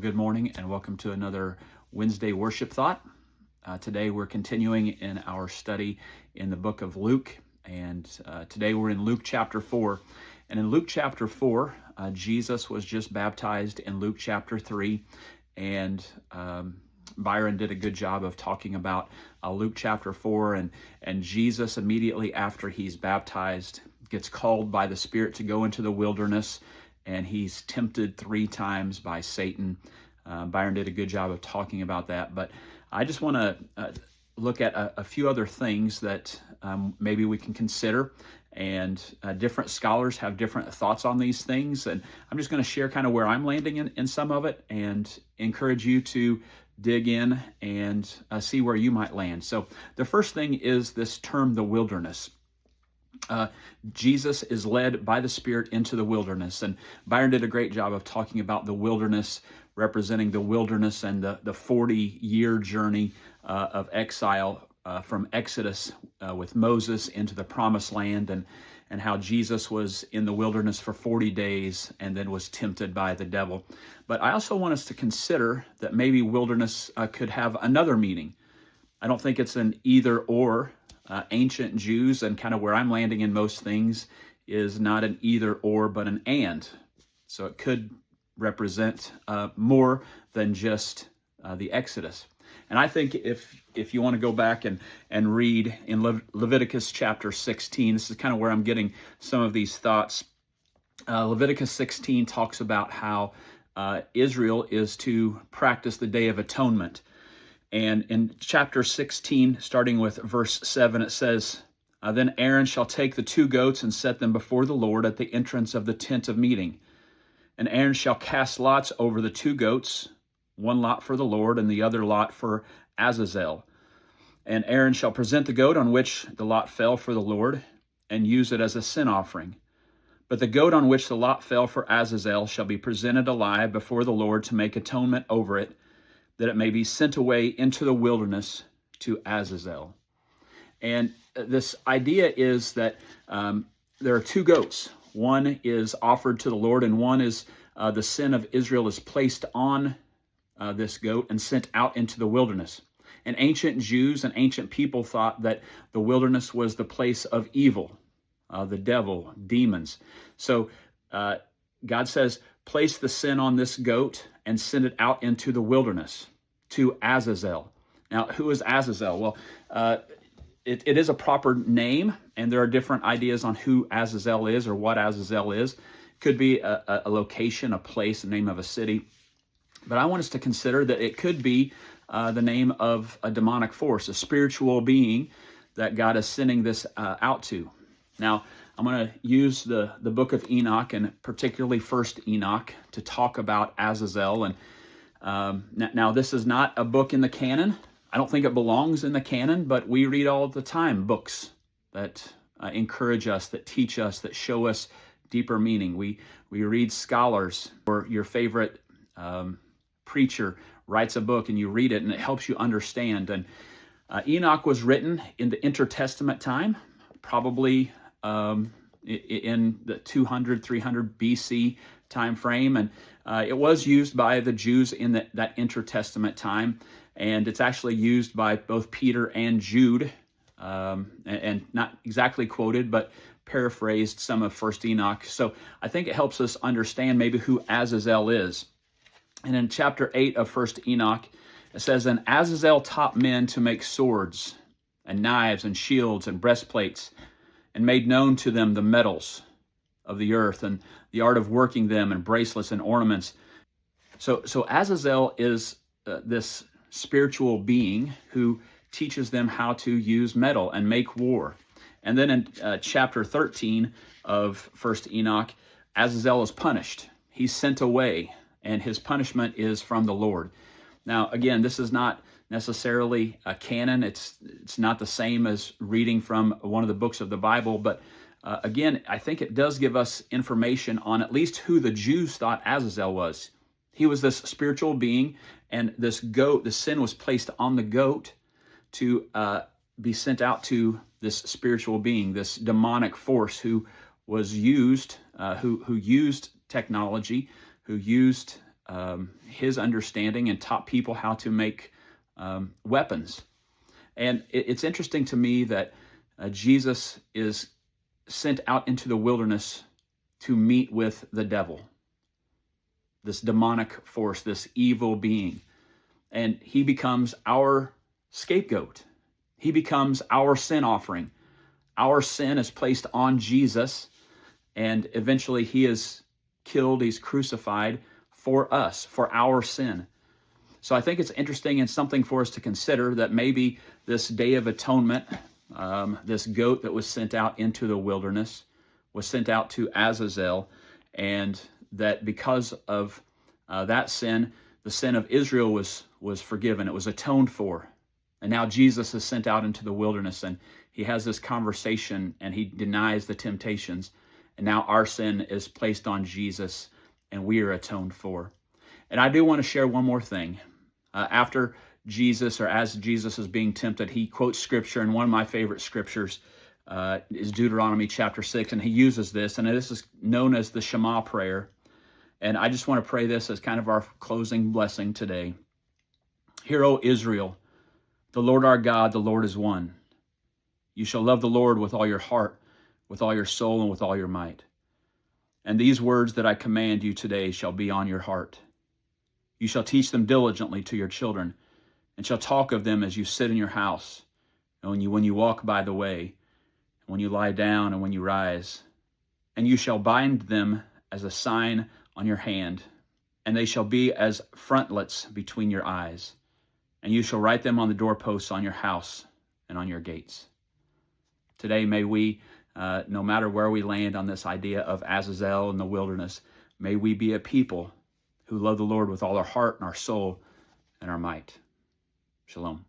good morning and welcome to another Wednesday worship thought. Today we're continuing in our study in the book of Luke, and today we're in Luke chapter 4. And in Luke chapter 4, Jesus was just baptized in Luke chapter 3, and Byron did a good job of talking about Luke chapter 4, and Jesus immediately after he's baptized gets called by the Spirit to go into the wilderness, and he's tempted 3 times by Satan. Byron did a good job of talking about that, but I just want to look at a few other things that maybe we can consider, and different scholars have different thoughts on these things, and I'm just going to share kind of where I'm landing in some of it and encourage you to dig in and see where you might land. So the first thing is this term, the wilderness. Jesus is led by the Spirit into the wilderness, and Byron did a great job of talking about the wilderness, representing the wilderness and the 40-year journey of exile from Exodus with Moses into the Promised Land, and how Jesus was in the wilderness for 40 days and then was tempted by the devil. But I also want us to consider that maybe wilderness could have another meaning. I don't think it's an either or. Ancient Jews, and kind of where I'm landing in most things, is not an either or, but an and. So it could represent more than just the Exodus. And I think if you want to go back and read in Leviticus chapter 16, this is kind of where I'm getting some of these thoughts. Leviticus 16 talks about how Israel is to practice the Day of Atonement. And in chapter 16, starting with verse 7, it says, Then Aaron shall take the 2 goats and set them before the Lord at the entrance of the tent of meeting. And Aaron shall cast lots over the 2 goats, one lot for the Lord and the other lot for Azazel. And Aaron shall present the goat on which the lot fell for the Lord and use it as a sin offering. But the goat on which the lot fell for Azazel shall be presented alive before the Lord to make atonement over it, that it may be sent away into the wilderness to Azazel. And this idea is that there are 2 goats. One is offered to the Lord, and one is the sin of Israel is placed on this goat and sent out into the wilderness. And ancient Jews and ancient people thought that the wilderness was the place of evil, the devil, demons. So God says, place the sin on this goat and send it out into the wilderness to Azazel. Now, who is Azazel? Well, it is a proper name, and there are different ideas on who Azazel is or what Azazel is. Could be a location, a place, the name of a city. But I want us to consider that it could be the name of a demonic force, a spiritual being that God is sending this out to. Now, I'm going to use the book of Enoch, and particularly First Enoch, to talk about Azazel. And now, this is not a book in the canon. I don't think it belongs in the canon, but we read all the time books that encourage us, that teach us, that show us deeper meaning. We read scholars, or your favorite preacher writes a book and you read it and it helps you understand. And Enoch was written in the intertestament time, probably in the 200, 300 BC time frame, and it was used by the Jews in that intertestament time, and it's actually used by both Peter and Jude, and not exactly quoted, but paraphrased some of First Enoch. So I think it helps us understand maybe who Azazel is. And in chapter 8 of First Enoch, it says, And Azazel taught men to make swords and knives and shields and breastplates, and made known to them the metals of the earth and the art of working them, and bracelets and ornaments. So Azazel is this spiritual being who teaches them how to use metal and make war. And then in chapter 13 of First Enoch, Azazel is punished. He's sent away, and his punishment is from the Lord. Now, again, this is not necessarily a canon. It's not the same as reading from one of the books of the Bible, but again, I think it does give us information on at least who the Jews thought Azazel was. He was this spiritual being, and this goat, the sin was placed on the goat to be sent out to this spiritual being, this demonic force who was used, who used technology, who used his understanding and taught people how to make weapons. And it's interesting to me that Jesus is sent out into the wilderness to meet with the devil, this demonic force, this evil being. And he becomes our scapegoat. He becomes our sin offering. Our sin is placed on Jesus, and eventually he is killed, he's crucified for us, for our sin. So I think it's interesting and something for us to consider that maybe this Day of Atonement, this goat that was sent out into the wilderness, was sent out to Azazel, and that because of that sin, the sin of Israel was forgiven. It was atoned for. And now Jesus is sent out into the wilderness, and he has this conversation, and he denies the temptations. And now our sin is placed on Jesus, and we are atoned for. And I do want to share one more thing. After Jesus, or as Jesus is being tempted, he quotes scripture, and one of my favorite scriptures is Deuteronomy chapter 6, and he uses this, and this is known as the Shema prayer. And I just want to pray this as kind of our closing blessing today. Hear, O Israel, the Lord our God, the Lord is one. You shall love the Lord with all your heart, with all your soul, and with all your might. And these words that I command you today shall be on your heart. You shall teach them diligently to your children, and shall talk of them as you sit in your house, and when you walk by the way, when you lie down, and when you rise. And you shall bind them as a sign on your hand, and they shall be as frontlets between your eyes. And you shall write them on the doorposts on your house and on your gates. Today, may we, no matter where we land on this idea of Azazel in the wilderness, may we be a people who love the Lord with all our heart and our soul and our might. Shalom.